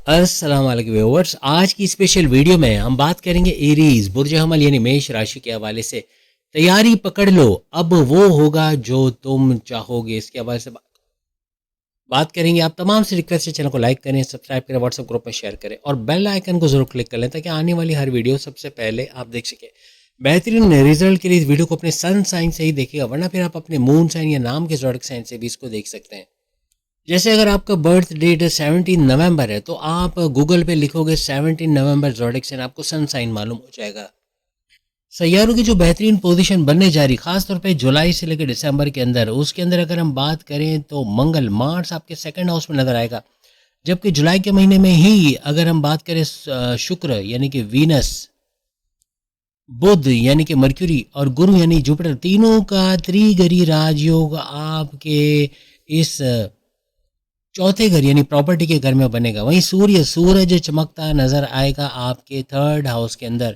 अस्सलाम वालेकुम व्यूअर्स। आज की स्पेशल वीडियो में हम बात करेंगे एरीज बुर्ज हमल यानी मेष राशि के हवाले से। तैयारी पकड़ लो, अब वो होगा जो तुम चाहोगे, इसके हवाले से बात करेंगे। आप तमाम से रिक्वेस्ट है, चैनल को लाइक करें, सब्सक्राइब करें, व्हाट्सएप ग्रुप में शेयर करें और बेल आइकन को जरूर क्लिक कर लें ताकि आने वाली हर वीडियो सबसे पहले आप देख सकें। बेहतरीन रिजल्ट के लिए इस वीडियो को अपने सन साइन से ही देखिएगा, वरना फिर आप अपने मून साइन या नाम के ज़ोडिएक साइन से भी इसको देख सकते हैं। जैसे अगर आपका बर्थ डेट 17 नवंबर है तो आप गूगल पे लिखोगे 17 नवंबर ज़ोडिएक साइन, आपको सन साइन मालूम हो जाएगा। सैयारों की जो बेहतरीन पोजीशन बनने जा रही, खासतौर पे जुलाई से लेकर दिसंबर के अंदर, उसके अंदर अगर हम बात करें तो मंगल मार्स आपके सेकंड हाउस में नजर आएगा। जबकि जुलाई के महीने में ही अगर हम बात करें शुक्र यानी कि वीनस, बुध यानी कि मर्क्यूरी और गुरु यानी जुपिटर, तीनों का त्रिगरी राजयोग आपके इस चौथे घर यानी प्रॉपर्टी के घर में बनेगा। वहीं सूरज चमकता नजर आएगा आपके थर्ड हाउस के अंदर,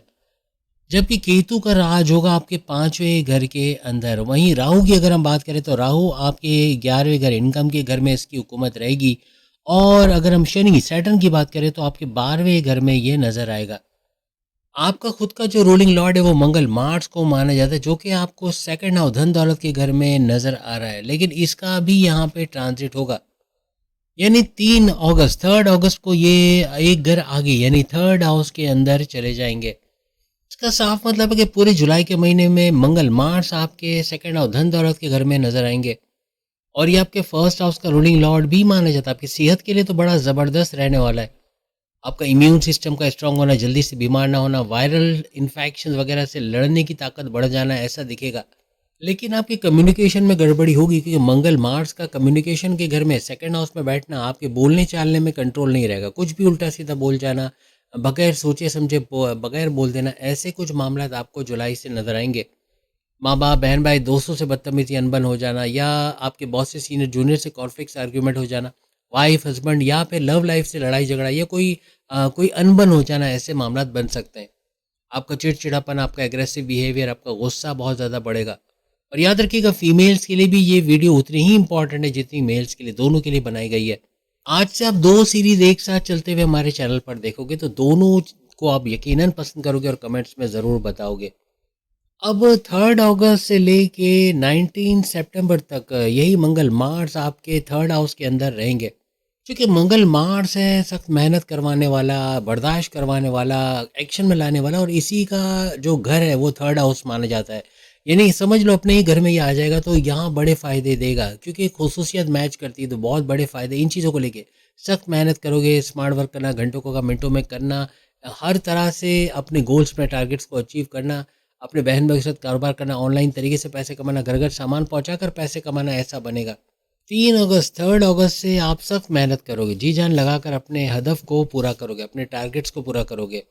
जबकि केतु का राज होगा आपके पांचवें घर के अंदर। वहीं राहु की अगर हम बात करें तो राहु आपके 11वें घर इनकम के घर में इसकी हुकूमत रहेगी। और अगर हम शनि सैटर्न की बात करें तो आपके 12वें घर में ये नजर आएगा। आपका खुद का जो रूलिंग लॉर्ड है वो मंगल मार्स को माना जाता है, जो कि आपको सेकंड हाउस धन दौलत के घर में नजर आ रहा है, लेकिन इसका भी यहाँ पे ट्रांजिट होगा। यानी 3 अगस्त 3 अगस्त को ये एक घर आगे यानी थर्ड हाउस के अंदर चले जाएंगे। इसका साफ मतलब है कि पूरे जुलाई के महीने में मंगल मार्स आपके सेकंड हाउस धन दौलत के घर में नजर आएंगे। और ये आपके फर्स्ट हाउस का रूलिंग लॉर्ड भी माना जाता है। आपकी सेहत के लिए तो बड़ा ज़बरदस्त रहने वाला है। आपका इम्यून सिस्टम का स्ट्रांग होना, जल्दी से बीमार ना होना, वायरल इन्फेक्शन वगैरह से लड़ने की ताकत बढ़ जाना, ऐसा दिखेगा। लेकिन आपकी कम्युनिकेशन में गड़बड़ी होगी, क्योंकि मंगल मार्स का कम्युनिकेशन के घर में सेकंड हाउस में बैठना आपके बोलने चालने में कंट्रोल नहीं रहेगा। कुछ भी उल्टा सीधा बोल जाना, बगैर सोचे समझे बगैर बोल देना, ऐसे कुछ मामला आपको जुलाई से नजर आएंगे। माँ बाप, बहन भाई, दोस्तों से बदतमीजी अनबन हो जाना, या आपके बॉस से सीनियर जूनियर से कॉन्फ्लिक्ट आर्ग्यूमेंट हो जाना, वाइफ हस्बैंड या फिर लव लाइफ से लड़ाई झगड़ा या कोई अनबन हो जाना, ऐसे मामला बन सकते हैं। आपका चिड़चिड़ापन, आपका एग्रेसिव बिहेवियर, आपका गुस्सा बहुत ज़्यादा बढ़ेगा। और याद रखिएगा, फीमेल्स के लिए भी ये वीडियो उतनी ही इंपॉर्टेंट है जितनी मेल्स के लिए, दोनों के लिए बनाई गई है। आज से आप 2 सीरीज एक साथ चलते हुए हमारे चैनल पर देखोगे तो दोनों को आप यकीनन पसंद करोगे और कमेंट्स में ज़रूर बताओगे। अब 3 अगस्त से लेके 19 सितंबर तक यही मंगल मार्स आपके थर्ड हाउस के अंदर रहेंगे। क्योंकि मंगल मार्स है सख्त मेहनत करवाने वाला, बर्दाश्त करवाने वाला, एक्शन में लाने वाला, और इसी का जो घर है वो थर्ड हाउस माना जाता है। यानी समझ लो अपने ही घर में ये आ जाएगा तो यहाँ बड़े फ़ायदे देगा, क्योंकि खसूसियत मैच करती है, तो बहुत बड़े फ़ायदे इन चीज़ों को लेके। सख्त मेहनत करोगे, स्मार्ट वर्क करना, घंटों का मिनटों में करना, हर तरह से अपने गोल्स में टारगेट्स को अचीव करना, अपने बहन भाई के साथ कारोबार करना, ऑनलाइन तरीके से पैसे कमाना, घर घर सामान पहुँचा कर पैसे कमाना, ऐसा बनेगा। 3 अगस्त 3 अगस्त से आप सख्त मेहनत करोगे, जी जान लगाकर अपने हदफ को पूरा करोगे, अपने टारगेट्स को पूरा करोगे।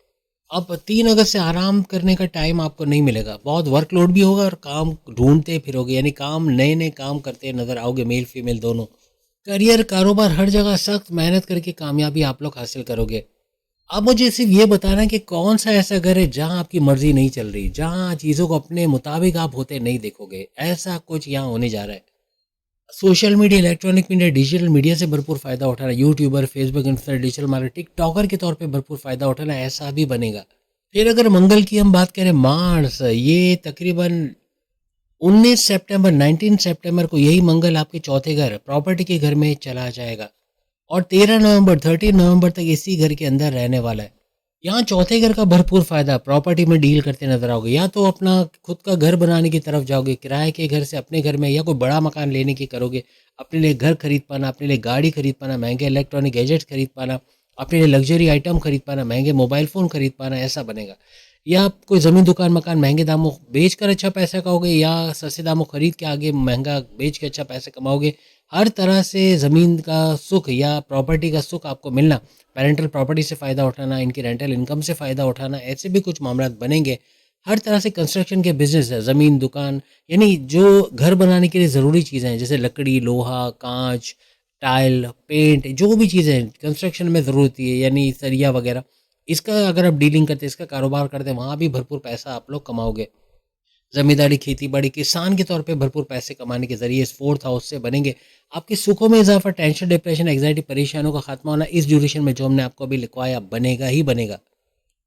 अब 3 अगस्त से आराम करने का टाइम आपको नहीं मिलेगा, बहुत वर्कलोड भी होगा और काम ढूंढते फिरोगे, यानी काम नए नए काम करते नजर आओगे, मेल फीमेल दोनों। करियर, कारोबार, हर जगह सख्त मेहनत करके कामयाबी आप लोग हासिल करोगे। अब मुझे सिर्फ ये बताना कि कौन सा ऐसा घर है जहां आपकी मर्जी नहीं चल रही, जहां चीज़ों को अपने मुताबिक आप होते नहीं देखोगे। ऐसा कुछ यहाँ होने जा रहा है। Social media, electronic media, digital media से भरपूर फ़ायदा उठाना, YouTuber, Facebook influencer, digital marketer, TikToker के तौर पे भरपूर फ़ायदा उठाना, ऐसा भी बनेगा। फिर अगर मंगल की हम बात करें, मार्स ये तकरीबन 19 सितंबर 19 सितंबर को यही मंगल आपके चौथे घर प्रॉपर्टी के घर में चला जाएगा और 13 नवंबर 13 नवंबर तक इसी घर के अंदर रहने वाला है। यहाँ चौथे घर का भरपूर फायदा, प्रॉपर्टी में डील करते नजर आओगे, या तो अपना खुद का घर बनाने की तरफ जाओगे, किराए के घर से अपने घर में, या कोई बड़ा मकान लेने की करोगे, अपने लिए घर खरीद पाना, अपने लिए गाड़ी खरीद पाना, महंगे इलेक्ट्रॉनिक गैजेट्स खरीद पाना, अपने लिए लग्जरी आइटम खरीद पाना, महंगे मोबाइल फ़ोन खरीद पाना, ऐसा बनेगा। या आप कोई ज़मीन दुकान मकान महंगे दामों बेच कर अच्छा पैसा कमाओगे, या सस्ते दामों खरीद के आगे महंगा बेच के अच्छा पैसा कमाओगे। हर तरह से ज़मीन का सुख या प्रॉपर्टी का सुख आपको मिलना, पेरेंटल प्रॉपर्टी से फ़ायदा उठाना, इनकी रेंटल इनकम से फ़ायदा उठाना, ऐसे भी कुछ मामला बनेंगे। हर तरह से कंस्ट्रक्शन के बिजनेस है, ज़मीन दुकान, यानी जो घर बनाने के लिए ज़रूरी चीज़ें हैं, जैसे लकड़ी, लोहा, कांच, टाइल, पेंट, जो भी चीज़ें कंस्ट्रक्शन में ज़रूरत है, यानी सरिया वगैरह, इसका अगर आप डीलिंग करते हैं, इसका कारोबार करते हैं, वहाँ भी भरपूर पैसा आप लोग कमाओगे। ज़मींदारी, खेती-बाड़ी, किसान के तौर पे भरपूर पैसे कमाने के ज़रिए इस 4th हाउस से बनेंगे। आपके सुखों में इज़ाफ़ा, टेंशन, डिप्रेशन, एंग्ज़ायटी, परेशानियों का ख़त्मा होना इस ड्यूरेशन में जो हमने आपको अभी लिखवाया बनेगा ही बनेगा।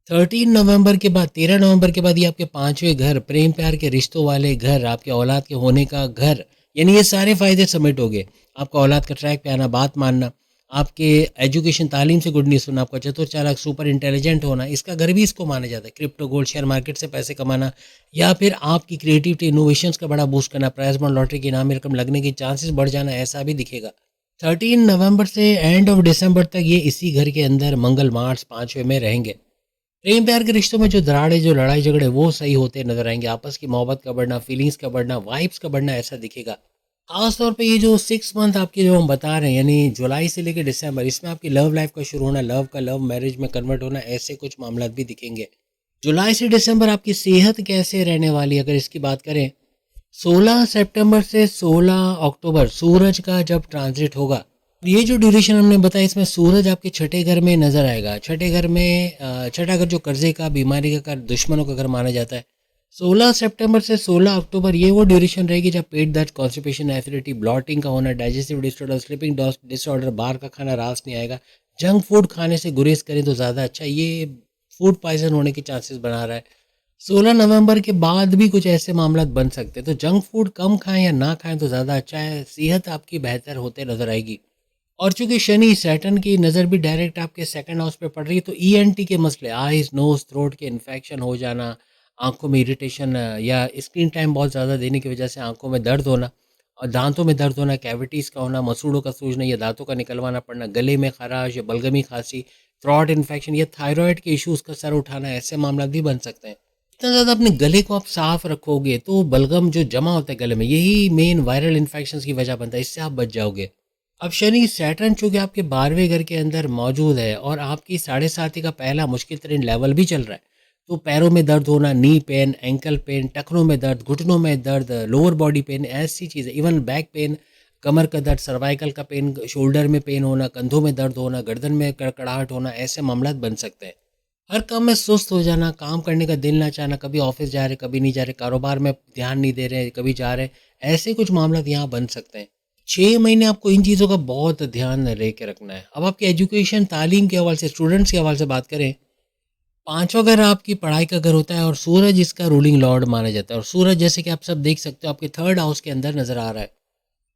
13 नवंबर के बाद 13 नवंबर के बाद ये आपके 5वें घर, प्रेम प्यार के रिश्तों वाले घर, आपके औलाद के होने का घर, यानी ये सारे फ़ायदे समिट हो गए। आपका औलाद का ट्रैक पे आना, बात मानना, आपके एजुकेशन तालीम से गुड न्यूज़ सुनना, आपका चतुर चालाक सुपर इंटेलिजेंट होना, इसका घर भी इसको माना जाता है। क्रिप्टो, गोल्ड, शेयर मार्केट से पैसे कमाना या फिर आपकी क्रिएटिविटी, इनोवेशंस का बड़ा बूस्ट करना, प्राइज़ बॉन्ड, लॉटरी की इनामी रकम लगने के चांसेस बढ़ जाना, ऐसा भी दिखेगा। 13 नवंबर से एंड ऑफ दिसंबर तक ये इसी घर के अंदर मंगल, मार्स 5वें में रहेंगे। प्रेम प्यार के रिश्तों में जो दरारें, जो लड़ाई झगड़े वो सही होते नजर आएंगे। आपस की मोहब्बत का बढ़ना, फीलिंग्स का बढ़ना, वाइब्स का बढ़ना ऐसा दिखेगा। खास तौर पे ये जो 6 मंथ आपके जो हम बता रहे हैं, यानी जुलाई से लेकर दिसंबर, इसमें आपकी लव लाइफ का शुरू होना, लव का लव मैरिज में कन्वर्ट होना, ऐसे कुछ मामला भी दिखेंगे। जुलाई से दिसंबर आपकी सेहत कैसे रहने वाली है, अगर इसकी बात करें, 16 सितंबर से 16 अक्टूबर सूरज का जब ट्रांजिट होगा, ये जो ड्यूरेशन हमने बताया इसमें सूरज आपके छठे घर में नजर आएगा। छठे घर में छठा घर जो कर्जे का, बीमारी का घर, दुश्मनों का घर माना जाता है। 16 सितंबर से 16 अक्टूबर ये वो ड्यूरेशन रहेगी जब पेट दर्द, कॉन्स्टिपेशन, एसिडिटी, ब्लॉटिंग का होना, डाइजेस्टिव डिसऑर्डर, स्लीपिंग डिसऑर्डर, बाहर का खाना रास नहीं आएगा। जंक फूड खाने से गुरेज करें तो ज़्यादा अच्छा, ये फूड पॉइजन होने के चांसेस बना रहा है। 16 नवंबर के बाद भी कुछ ऐसे मामला बन सकते हैं, तो जंक फूड कम खाएं या ना खाएं तो ज़्यादा अच्छा है। सेहत आपकी बेहतर होते नजर आएगी। और चूंकि शनि, सैटर्न की नज़र भी डायरेक्ट आपके सेकंड हाउस पे पड़ रही है, तो ईएनटी के मसले, आइज, नोज, थ्रोट के इन्फेक्शन हो जाना, आंखों में इरिटेशन या स्क्रीन टाइम बहुत ज़्यादा देने की वजह से आंखों में दर्द होना और दांतों में दर्द होना, कैविटीज़ का होना, मसूड़ों का सूजना या दांतों का निकलवाना पड़ना, गले में खराश या बलगमी खांसी, थ्रॉट इन्फेक्शन या थायराइड के इश्यूज़ का सर उठाना, ऐसे मामला भी बन सकते हैं। इतना ज़्यादा अपने गले को आप साफ रखोगे तो बलगम जो जमा होता है गले में, यही मेन वायरल इन्फेक्शन की वजह बनता है, इससे आप बच जाओगे। अब शनि, सैटर्न चूंकि आपके 12वें घर के अंदर मौजूद है और आपकी 7.5 का पहला मुश्किल तरीन लेवल भी चल रहा है, तो पैरों में दर्द होना, नी पेन, एंकल पेन, टखनों में दर्द, घुटनों में दर्द, लोअर बॉडी पेन, ऐसी चीज़ें, इवन बैक पेन, कमर का दर्द, सर्वाइकल का पेन, शोल्डर में पेन होना, कंधों में दर्द होना, गर्दन में कड़कड़ाहट होना, ऐसे मामला बन सकते हैं। हर काम में सुस्त हो जाना, काम करने का दिल ना चाहना, कभी ऑफिस जा रहे, कभी नहीं जा रहे, कारोबार में ध्यान नहीं दे रहे, कभी जा रहे, ऐसे कुछ मामला यहाँ बन सकते हैं। 6 महीने आपको इन चीज़ों का बहुत ध्यान रह के रखना है। अब आपकी एजुकेशन, तालीम के हवाले से, स्टूडेंट्स के हवाले से बात करें, 5वां घर आपकी पढ़ाई का घर होता है और सूरज इसका रूलिंग लॉर्ड माना जाता है। और सूरज जैसे कि आप सब देख सकते हो आपके 3rd हाउस के अंदर नज़र आ रहा है।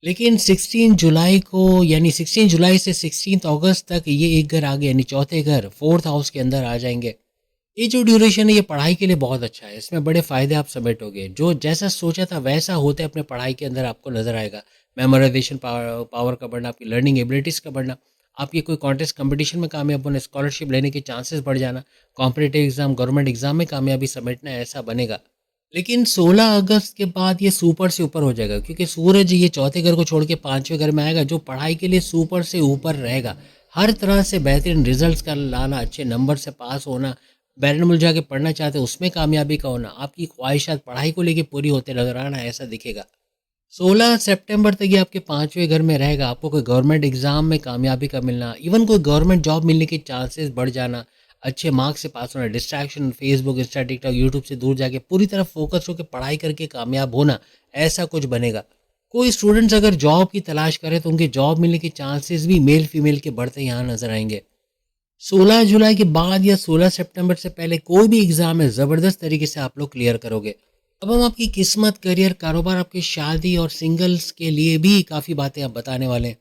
लेकिन 16 जुलाई को, यानी 16 जुलाई से 16 अगस्त तक ये एक घर आगे, यानी चौथे घर 4th हाउस के अंदर आ जाएंगे। ये जो ड्यूरेशन है ये पढ़ाई के लिए बहुत अच्छा है, इसमें बड़े फ़ायदे आप समेटोगे। जो जैसा सोचा था वैसा होते अपने पढ़ाई के अंदर आपको नज़र आएगा। मेमोराइजेशन पावर पावर का बढ़ना, आपकी लर्निंग एबिलिटीज़ का बढ़ना, आपकी कोई कॉन्टेस्ट कंपटीशन में कामयाब होना, स्कॉलरशिप लेने के चांसेस बढ़ जाना, कॉम्पिटिटिव एग्ज़ाम, गवर्नमेंट एग्ज़ाम में कामयाबी समेटना, ऐसा बनेगा। लेकिन 16 अगस्त के बाद ये सुपर से ऊपर हो जाएगा, क्योंकि सूरज ये चौथे घर को छोड़ के 5वें घर में आएगा, जो पढ़ाई के लिए सुपर से ऊपर रहेगा। हर तरह से बेहतरीन रिजल्ट्स का लाना, अच्छे नंबर से पास होना, बैरन मुल्क जाके पढ़ना चाहते हैं उसमें कामयाबी का होना, आपकी ख्वाहिशात पढ़ाई को लेके पूरी होते नजर आना, ऐसा दिखेगा। 16 सितंबर तक ये आपके 5वें घर में रहेगा। आपको कोई गवर्नमेंट एग्जाम में कामयाबी का मिलना, इवन कोई गवर्नमेंट जॉब मिलने के चांसेस बढ़ जाना, अच्छे मार्क्स से पास होना, distraction, Facebook, Insta, TikTok, YouTube से दूर जाके पूरी तरह फोकस होकर पढ़ाई करके कामयाब होना, ऐसा कुछ बनेगा। कोई स्टूडेंट्स अगर जॉब की तलाश करे तो उनके जॉब मिलने के चांसेस भी मेल फीमेल के बढ़ते यहाँ नजर आएंगे। 16 जुलाई के बाद या 16 सितंबर से पहले कोई भी एग्ज़ाम है ज़बरदस्त तरीके से आप लोग क्लियर करोगे। अब हम आपकी किस्मत, करियर, कारोबार, आपकी शादी और सिंगल्स के लिए भी काफ़ी बातें आप बताने वाले हैं।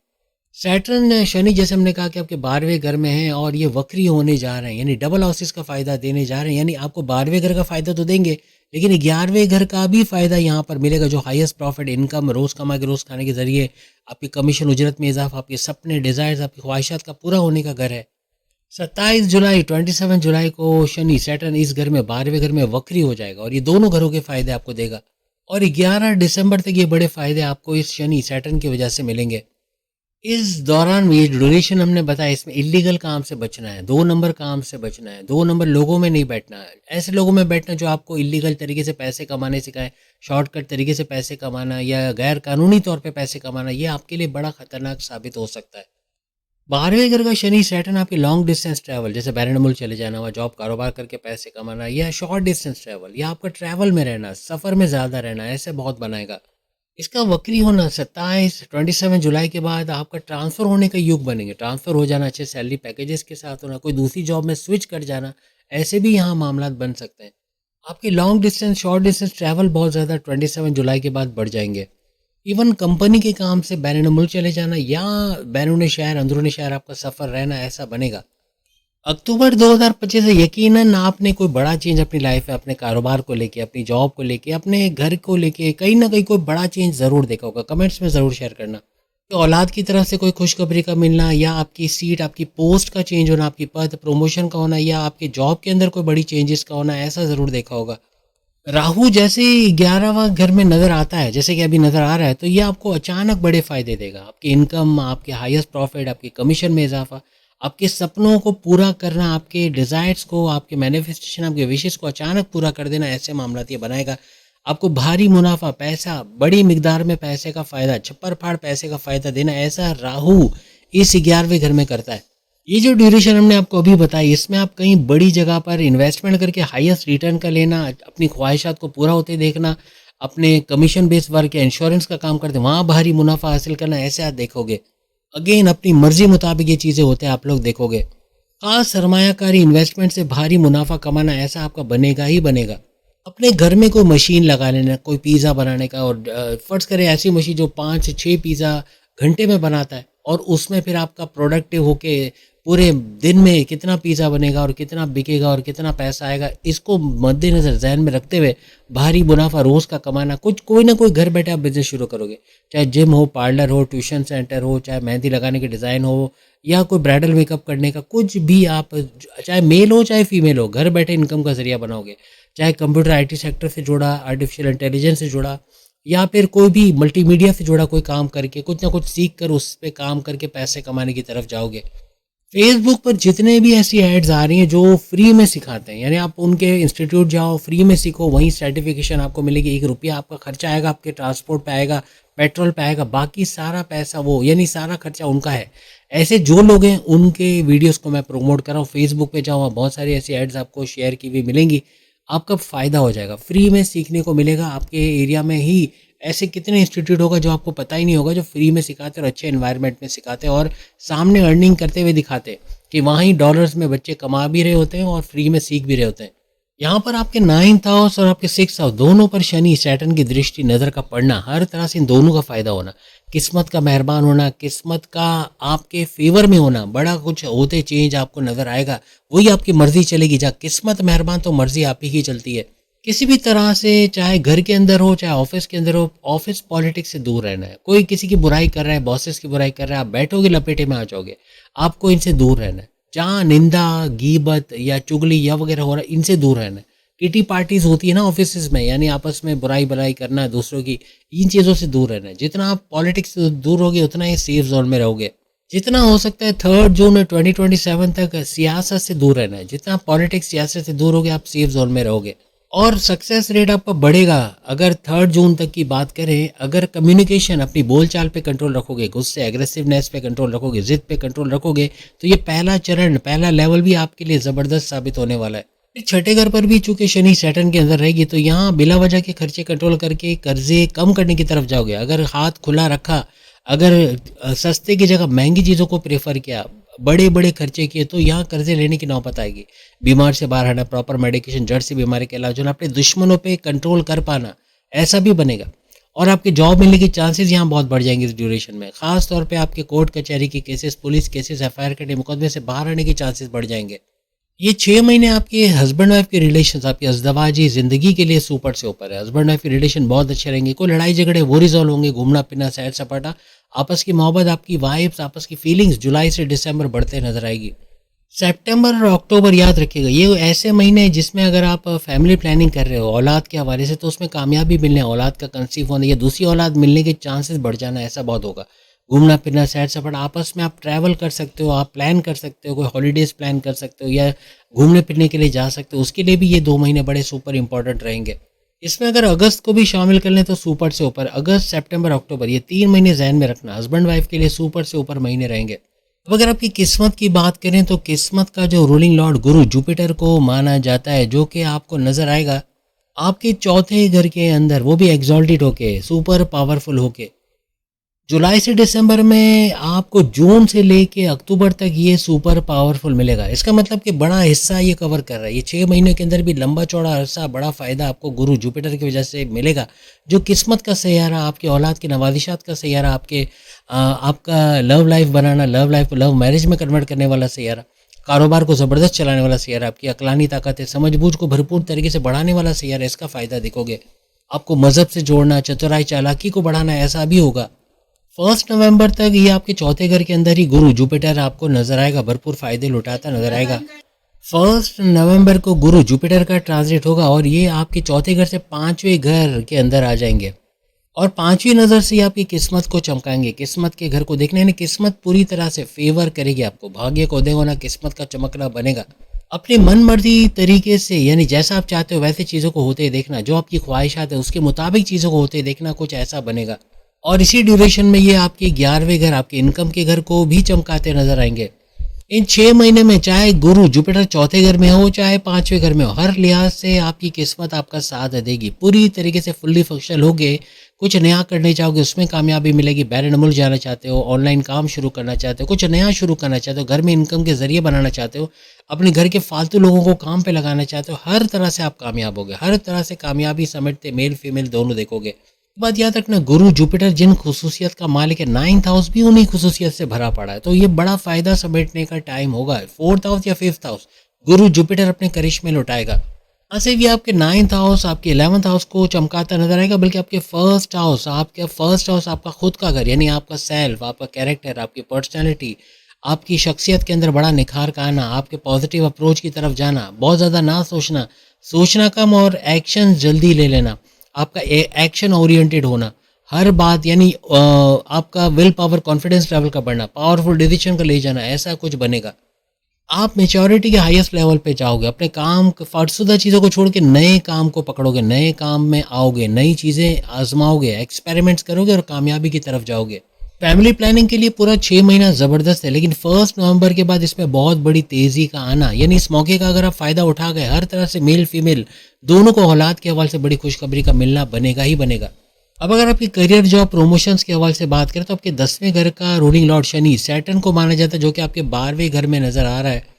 सैटर्न, शनि जैसे हमने कहा कि आपके 12वें घर में हैं और ये वक्री होने जा रहे हैं, यानी डबल हाउसेस का फ़ायदा देने जा रहे हैं। यानी आपको 12वें घर का फ़ायदा तो देंगे, लेकिन 11वें घर का भी फ़ायदा यहाँ पर मिलेगा, जो हाईएस्ट प्रॉफिट इनकम, रोज़ कमा के रोज़ खाने के ज़रिए आपकी कमीशन, उजरत में इजाफा, आपके सपने, डिज़ायर्स, आपकी ख्वाहिशात का पूरा होने का घर है। 27 जुलाई, 27 जुलाई को शनि, सैटर्न इस घर में 12वें घर में वक्री हो जाएगा और ये दोनों घरों के फायदे आपको देगा। और 11 दिसंबर तक ये बड़े फायदे आपको इस शनि, सैटर्न की वजह से मिलेंगे। इस दौरान ये ड्यूरेशन हमने बताया, इसमें इलीगल काम से बचना है, 2 नंबर काम से बचना है, 2 नंबर लोगों में नहीं बैठना है, ऐसे लोगों में बैठना जो आपको इलीगल तरीके से पैसे कमाने सिखाएं, शॉर्टकट तरीके से पैसे कमाना या गैर कानूनी तौर पे पैसे कमाना, ये आपके लिए बड़ा खतरनाक साबित हो सकता है। 12वें घर का शनि सैटर्न आपके लॉन्ग डिस्टेंस ट्रैवल जैसे बैरनमुल चले जाना, वहाँ जॉब कारोबार करके पैसे कमाना, या शॉर्ट डिस्टेंस ट्रैवल या आपका ट्रैवल में रहना, सफ़र में ज़्यादा रहना, ऐसे बहुत बनाएगा। इसका वक्री होना 27 जुलाई के बाद आपका ट्रांसफ़र होने का युग बनेंगे। ट्रांसफ़र हो जाना, अच्छे सैलरी पैकेजेस के साथ होना, कोई दूसरी जॉब में स्विच कर जाना, ऐसे भी यहाँ मामलात बन सकते हैं। आपके long distance, short distance travel बहुत ज़्यादा 27 जुलाई के बाद बढ़ जाएंगे। इवन कंपनी के काम से बैरून मुल्क चले जाना या बैरून शहर, अंदरूनी शहर आपका सफ़र रहना, ऐसा बनेगा। अक्टूबर 2025 से यकीनन आपने कोई बड़ा चेंज अपनी लाइफ में, अपने कारोबार को लेके, अपनी जॉब को लेके, अपने घर को लेके कहीं ना कहीं कोई बड़ा चेंज ज़रूर देखा होगा। कमेंट्स में ज़रूर शेयर करना। तो औलाद की तरफ से कोई खुशखबरी का मिलना, या आपकी सीट, आपकी पोस्ट का चेंज होना, आपकी पद प्रमोशन का होना, या आपके जॉब के अंदर कोई बड़ी चेंजेस का होना, ऐसा ज़रूर देखा होगा। राहु जैसे 11वां घर में नज़र आता है, जैसे कि अभी नज़र आ रहा है, तो ये आपको अचानक बड़े फ़ायदे देगा। आपकी इनकम, आपके हाईएस्ट प्रॉफिट, आपके कमीशन में इजाफा, आपके सपनों को पूरा करना, आपके डिज़ायर्स को, आपके मैनिफेस्टेशन, आपके विशेस को अचानक पूरा कर देना, ऐसे मामला ये बनाएगा। आपको भारी मुनाफा, पैसा, बड़ी मिकदार में पैसे का फ़ायदा, छप्पर फाड़ पैसे का फ़ायदा देना, ऐसा राहु इस 11वें घर में करता है। ये जो ड्यूरेशन हमने आपको अभी बताई, इसमें आप कहीं बड़ी जगह पर इन्वेस्टमेंट करके हाईएस्ट रिटर्न का लेना, अपनी ख्वाहिशात को पूरा होते देखना, अपने कमीशन बेस्ड वर्क या इंश्योरेंस का काम करते वहाँ भारी मुनाफा हासिल करना, ऐसे आप देखोगे। अगेन अपनी मर्जी मुताबिक ये चीज़ें होते हैं, आप लोग देखोगे। खास सरमायाकारी इन्वेस्टमेंट से भारी मुनाफा कमाना, ऐसा आपका बनेगा ही बनेगा। अपने घर में कोई मशीन लगा लेना, कोई पिज़्ज़ा बनाने का, और फर्ज करें ऐसी मशीन जो 5 से 6 पिज़्ज़ा घंटे में बनाता है, और उसमें फिर आपका प्रोडक्टिव होके पूरे दिन में कितना पिज़्ज़ा बनेगा और कितना बिकेगा और कितना पैसा आएगा, इसको मद्देनज़र ज़हन में रखते हुए भारी मुनाफा रोज़ का कमाना, कुछ कोई ना कोई घर बैठे आप बिज़नेस शुरू करोगे। चाहे जिम हो, पार्लर हो, ट्यूशन सेंटर हो, चाहे मेहंदी लगाने के डिज़ाइन हो, या कोई ब्राइडल मेकअप करने का, कुछ भी आप, चाहे मेल हो चाहे फीमेल हो, घर बैठे इनकम का ज़रिया बनाओगे। चाहे कंप्यूटर आईटी सेक्टर से जुड़ा, आर्टिफिशियल इंटेलिजेंस से जुड़ा, या फिर कोई भी मल्टीमीडिया से जुड़ा कोई काम करके, कुछ ना कुछ सीख कर उस पे काम करके पैसे कमाने की तरफ जाओगे। फेसबुक पर जितने भी ऐसी एड्स आ रही हैं जो फ्री में सिखाते हैं, यानी आप उनके इंस्टीट्यूट जाओ, फ्री में सीखो, वहीं सर्टिफिकेशन आपको मिलेगी, 1 रुपया आपका खर्चा आएगा, आपके ट्रांसपोर्ट पे आएगा, पेट्रोल पे आएगा, बाकी सारा पैसा वो, यानी सारा खर्चा उनका है। ऐसे जो लोग हैं उनके वीडियोस को मैं प्रमोट कर रहा हूँ। फेसबुक पे जाओ, वहाँ बहुत सारी ऐसी एड्स आपको शेयर की हुई मिलेंगी, आपका फ़ायदा हो जाएगा, फ्री में सीखने को मिलेगा। आपके एरिया में ही ऐसे कितने इंस्टीट्यूट होगा जो आपको पता ही नहीं होगा, जो फ्री में सिखाते और अच्छे एनवायरनमेंट में सिखाते हैं, और सामने अर्निंग करते हुए दिखाते हैं कि वहाँ ही डॉलर्स में बच्चे कमा भी रहे होते हैं और फ्री में सीख भी रहे होते हैं। यहाँ पर आपके 9th हाउस और आपके 6th हाउस दोनों पर शनि सैटर्न की दृष्टि, नज़र का पड़ना, हर तरह से इन दोनों का फ़ायदा होना, किस्मत का मेहरबान होना, किस्मत का आपके फेवर में होना, बड़ा कुछ होते चेंज आपको नज़र आएगा। वही आपकी मर्जी चलेगी, जहाँ किस्मत मेहरबान तो मर्जी आप ही चलती है। किसी भी तरह से, चाहे घर के अंदर हो चाहे ऑफिस के अंदर हो, ऑफिस पॉलिटिक्स से दूर रहना है। कोई किसी की बुराई कर रहा है, बॉसेस की बुराई कर रहा है, आप बैठोगे लपेटे में आ जाओगे। आपको इनसे दूर रहना है। जहाँ निंदा, गीबत या चुगली या वगैरह हो रहा है, इनसे दूर रहना है। किटी पार्टीज होती है ना ऑफिस में, यानी आपस में बुराई भलाई करना दूसरों की, इन चीज़ों से दूर रहना है। जितना आप पॉलिटिक्स से दूर होगे उतना ही सेफ जोन में रहोगे। जितना हो सकता है 3 जून 2027 तक सियासत से दूर रहना है। जितना आप पॉलिटिक्स, सियासत से दूर होगे, आप सेफ जोन में रहोगे और सक्सेस रेट आपका बढ़ेगा। अगर 3 जून तक की बात करें, अगर कम्युनिकेशन, अपनी बोलचाल पे कंट्रोल रखोगे, गुस्से, एग्रेसिवनेस पे कंट्रोल रखोगे, जिद पे कंट्रोल रखोगे, तो ये पहला चरण, पहला लेवल भी आपके लिए ज़बरदस्त साबित होने वाला है। छठे घर पर भी चूंकि शनि सैटर्न के अंदर रहेगी, तो यहाँ बिला वजह के खर्चे कंट्रोल करके कर्जे कम करने की तरफ जाओगे। अगर हाथ खुला रखा, अगर सस्ते की जगह महंगी चीज़ों को प्रेफर किया, बड़े बड़े खर्चे किए, तो यहाँ कर्जे लेने की नौबत आएगी। बीमार से बाहर आना, प्रॉपर मेडिकेशन, जड़ से बीमारी के इलाज होना, अपने दुश्मनों पे कंट्रोल कर पाना, ऐसा भी बनेगा। और आपके जॉब मिलने के चांसेस यहाँ बहुत बढ़ जाएंगे इस ड्यूरेशन में। खास तौर पे आपके कोर्ट कचहरी के केसेस, पुलिस केसेस, एफआईआर के मुकदमे से बाहर आने के चांसेस बढ़ जाएंगे। ये 6 महीने आपके हस्बैंड वाइफ के रिलेशन, आपकी अज़दवाजी ज़िंदगी के लिए सुपर से ऊपर है। हस्बैंड वाइफ के रिलेशन बहुत अच्छे रहेंगे। कोई लड़ाई झगड़े वो रिजॉल्व होंगे, घूमना फिरना, सैर सपाटा, आपस की मोहब्बत, आपकी वाइब्स, आपस की फीलिंग्स जुलाई से दिसंबर बढ़ते नजर आएगी। सितंबर और अक्टूबर याद रखिएगा, ये ऐसे महीने हैं जिसमें अगर आप फैमिली प्लानिंग कर रहे हो औलाद के हवाले से, तो उसमें कामयाबी मिलने, औलाद का कंसीव होने या दूसरी औलाद मिलने के चांसेस बढ़ जाना, ऐसा बहुत होगा। घूमना फिरना, सैर सपाटा, आपस में आप ट्रैवल कर सकते हो, आप प्लान कर सकते हो, कोई हॉलीडेज प्लान कर सकते हो या घूमने फिरने के लिए जा सकते हो। उसके लिए भी ये 2 महीने बड़े सुपर इंपॉर्टेंट रहेंगे। इसमें अगर अगस्त को भी शामिल कर लें तो सुपर से ऊपर। अगस्त, सितंबर, अक्टूबर, ये 3 महीने जहन में रखना, हस्बैंड वाइफ के लिए सुपर से ऊपर महीने रहेंगे। अब अगर आपकी किस्मत की बात करें तो किस्मत का जो रूलिंग लॉर्ड गुरु जुपिटर को माना जाता है, जो कि आपको नजर आएगा आपके चौथे घर के अंदर, वो भी एग्जॉल्टेड होके, सुपर पावरफुल होके। जुलाई से दिसंबर में आपको जून से लेके अक्टूबर तक ये सुपर पावरफुल मिलेगा। इसका मतलब कि बड़ा हिस्सा ये कवर कर रहा है। ये 6 महीने के अंदर भी लंबा चौड़ा अरसा बड़ा फ़ायदा आपको गुरु जुपिटर की वजह से मिलेगा। जो किस्मत का सैयारा, आपके औलाद की नवाजिशात का सैयारा, आपका लव लाइफ बनाना, लव लाइफ को लव मैरिज में कन्वर्ट करने वाला सैयारा, कारोबार को ज़बरदस्त चलाने वाला सैयारा, आपकी अक्लानी ताकत है, समझ-बूझ को भरपूर तरीके से बढ़ाने वाला सैयारा, इसका फ़ायदा देखोगे। आपको मज़हब से जोड़ना, चतुराई चालाकी को बढ़ाना, ऐसा भी होगा। 1 नवंबर तक ये आपके चौथे घर के अंदर ही गुरु जुपिटर आपको नजर आएगा, भरपूर फायदे लुटाता नजर आएगा। 1 नवंबर को गुरु जुपिटर का ट्रांजिट होगा और ये आपके चौथे घर से 5वें घर के अंदर आ जाएंगे और 5वीं नज़र से ये आपकी किस्मत को चमकाएंगे। किस्मत के घर को देखने, यानी किस्मत पूरी तरह से फेवर करेगी आपको, भाग्य को उदय होना, किस्मत का चमकना बनेगा। अपनी मन मर्जी तरीके से, यानी जैसा आप चाहते हो वैसे चीज़ों को होते देखना, जो आपकी ख्वाहिशात है उसके मुताबिक चीज़ों को होते देखना, कुछ ऐसा बनेगा। और इसी ड्यूरेशन में ये आपके 11वें घर, आपके इनकम के घर को भी चमकाते नजर आएंगे। इन 6 महीने में चाहे गुरु जुपिटर चौथे घर में हो चाहे 5वें घर में हो, हर लिहाज से आपकी किस्मत आपका साथ देगी। पूरी तरीके से फुल्ली फंक्शनल होगे। कुछ नया करने चाहोगे उसमें कामयाबी मिलेगी। बैरन मुल्क जाना चाहते हो, ऑनलाइन काम शुरू करना चाहते हो, कुछ नया शुरू करना चाहते हो, घर में इनकम के जरिए बनाना चाहते हो, अपने घर के फालतू लोगों को काम पे लगाना चाहते हो, हर तरह से आप कामयाब होगे। हर तरह से कामयाबी समेटते मेल फीमेल दोनों देखोगे। बात याद रखना, गुरु जुपिटर जिन खुसूसियत का मालिक है, 9th हाउस भी उन्हीं खुसूसियत से भरा पड़ा है, तो ये बड़ा फायदा समेटने का टाइम होगा। 4th हाउस या 5th हाउस गुरु जुपिटर अपने करिश्मे लुटाएगा। ऐसे भी आपके 9th हाउस आपके 11th हाउस को चमकाता नजर आएगा, बल्कि आपके फर्स्ट हाउस आपका खुद का घर, यानी आपका सेल्फ, आपका कैरेक्टर, आपकी पर्सनैलिटी, आपकी शख्सियत के अंदर बड़ा निखार का आना, आपके पॉजिटिव अप्रोच की तरफ जाना, बहुत ज़्यादा ना सोचना, सोचना कम और एक्शन जल्दी ले लेना, आपका एक्शन ओरिएंटेड होना, हर बात, यानी आपका विल पावर, कॉन्फिडेंस लेवल का बढ़ना, पावरफुल डिसीजन का ले जाना, ऐसा कुछ बनेगा। आप मेच्योरिटी के हाईएस्ट लेवल पे जाओगे। अपने काम फर्शुदा चीज़ों को छोड़ के नए काम को पकड़ोगे, नए काम में आओगे, नई चीज़ें आजमाओगे, एक्सपेरिमेंट्स करोगे और कामयाबी की तरफ जाओगे। फैमिली प्लानिंग के लिए पूरा 6 महीना ज़बरदस्त है, लेकिन 1 नवंबर के बाद इसमें बहुत बड़ी तेज़ी का आना, यानी इस मौके का अगर आप फ़ायदा उठा गए, हर तरह से मेल फीमेल दोनों को औलाद के हवाले से बड़ी खुशखबरी का मिलना बनेगा ही बनेगा। अब अगर आपकी करियर, जॉब, प्रमोशंस के हवाले से बात करें तो आपके 10वें घर का रूलिंग लॉर्ड शनि सैटर्न को माना जाता है, जो कि आपके 12वें घर में नजर आ रहा है।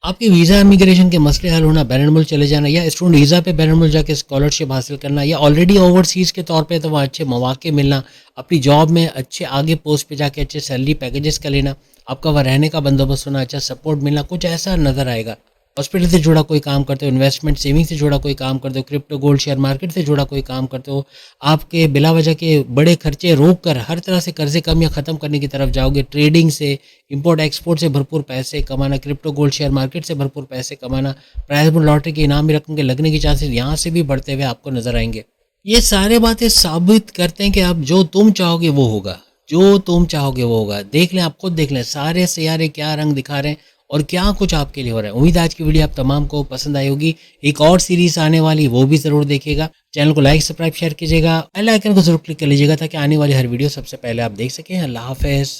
आपके वीज़ा इमिग्रेशन के मसले हल होना, बैरन मुल्क चले जाना या स्टूडेंट वीज़ा पे बैरन मुल्क जाके स्कॉलरशिप हासिल करना, या ऑलरेडी ओवरसीज़ के तौर पे तो वहाँ अच्छे मौके मिलना, अपनी जॉब में अच्छे आगे पोस्ट पे जाके अच्छे सैलरी पैकेजेस का लेना, आपका वहाँ रहने का बंदोबस्त होना, अच्छा सपोर्ट मिलना, कुछ ऐसा नज़र आएगा। हॉस्पिटल से जुड़ा कोई काम करते हो, इन्वेस्टमेंट सेविंग से जुड़ा कोई काम करते हो, क्रिप्टो गोल्ड शेयर मार्केट से जुड़ा कोई काम करते हो, आपके बिला वजह के बड़े खर्चे रोक कर हर तरह से कर्जे कम या ख़त्म करने की तरफ जाओगे। ट्रेडिंग से, इंपोर्ट एक्सपोर्ट से भरपूर पैसे कमाना, क्रिप्टो गोल्ड शेयर मार्केट से भरपूर पैसे कमाना, प्राइज लॉटरी के इनामी रकम के लगने के चांसेस यहाँ से भी बढ़ते हुए आपको नजर आएंगे। ये सारे बातें साबित करते हैं कि अब जो तुम चाहोगे वो होगा, जो तुम चाहोगे वो होगा। देख लें, आप खुद देख लें सारे सियारे क्या रंग दिखा रहे हैं और क्या कुछ आपके लिए हो रहा है। उम्मीद आज की वीडियो आप तमाम को पसंद आई होगी। एक और सीरीज आने वाली, वो भी जरूर देखिएगा। चैनल को लाइक, सब्सक्राइब, शेयर कीजिएगा, बेल आइकन को जरूर क्लिक कर लीजिएगा ताकि आने वाली हर वीडियो सबसे पहले आप देख सकें। अल्लाह हाफिज़।